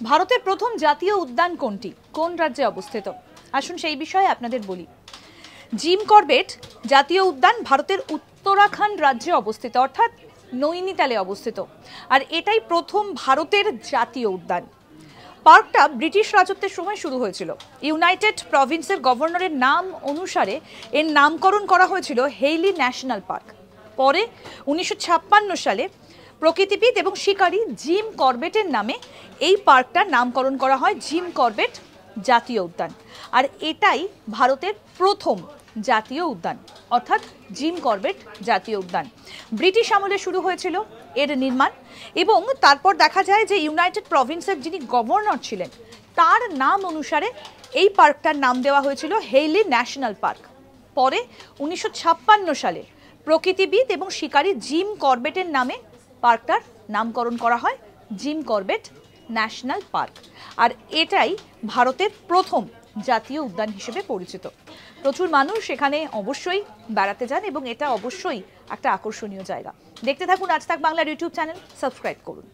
ভারতের প্রথম জাতীয় উদ্যান কোনটি, কোন রাজ্যে অবস্থিত? আসুন সেই বিষয়ে আপনাদের বলি। জিম করবেট জাতীয় উদ্যান ভারতের উত্তরাখণ্ড রাজ্যে অবস্থিত, অর্থাৎ নৈনিতালে অবস্থিত। আর এটাই প্রথম ভারতের জাতীয় উদ্যান। পার্কটা ব্রিটিশ রাজত্বের সময় শুরু হয়েছিল। ইউনাইটেড প্রভিন্সের গভর্নরের নাম অনুসারে এর নামকরণ করা হয়েছিল হেইলি ন্যাশনাল পার্ক। পরে 1956 সালে প্রকৃতিবিদ এবং শিকারী জিম করবেটের নামে এই পার্কটার নামকরণ করা হয় জিম করবেট জাতীয় উদ্যান। আর এটাই ভারতের প্রথম জাতীয় উদ্যান, অর্থাৎ জিম করবেট জাতীয় উদ্যান। ব্রিটিশ আমলে শুরু হয়েছিল এর নির্মাণ, এবং তারপর দেখা যায় যে ইউনাইটেড প্রভিন্সের যিনি গভর্নর ছিলেন তার নাম অনুসারে এই পার্কটার নাম দেওয়া হয়েছিল হেইলি ন্যাশনাল পার্ক। পরে 1956 সালে প্রকৃতিবিদ এবং শিকারী জিম করবেটের নামে পার্কটার নামকরণ করা হয় জিম করবেট ন্যাশনাল পার্ক। আর এটাই ভারতের প্রথম জাতীয় উদ্যান হিসেবে পরিচিত। প্রচুর মানুষ এখানে অবশ্যই বেড়াতে যান এবং এটা অবশ্যই একটা আকর্ষণীয় জায়গা। দেখতে থাকুন আজ তাক বাংলার ইউটিউব চ্যানেল, সাবস্ক্রাইব করুন।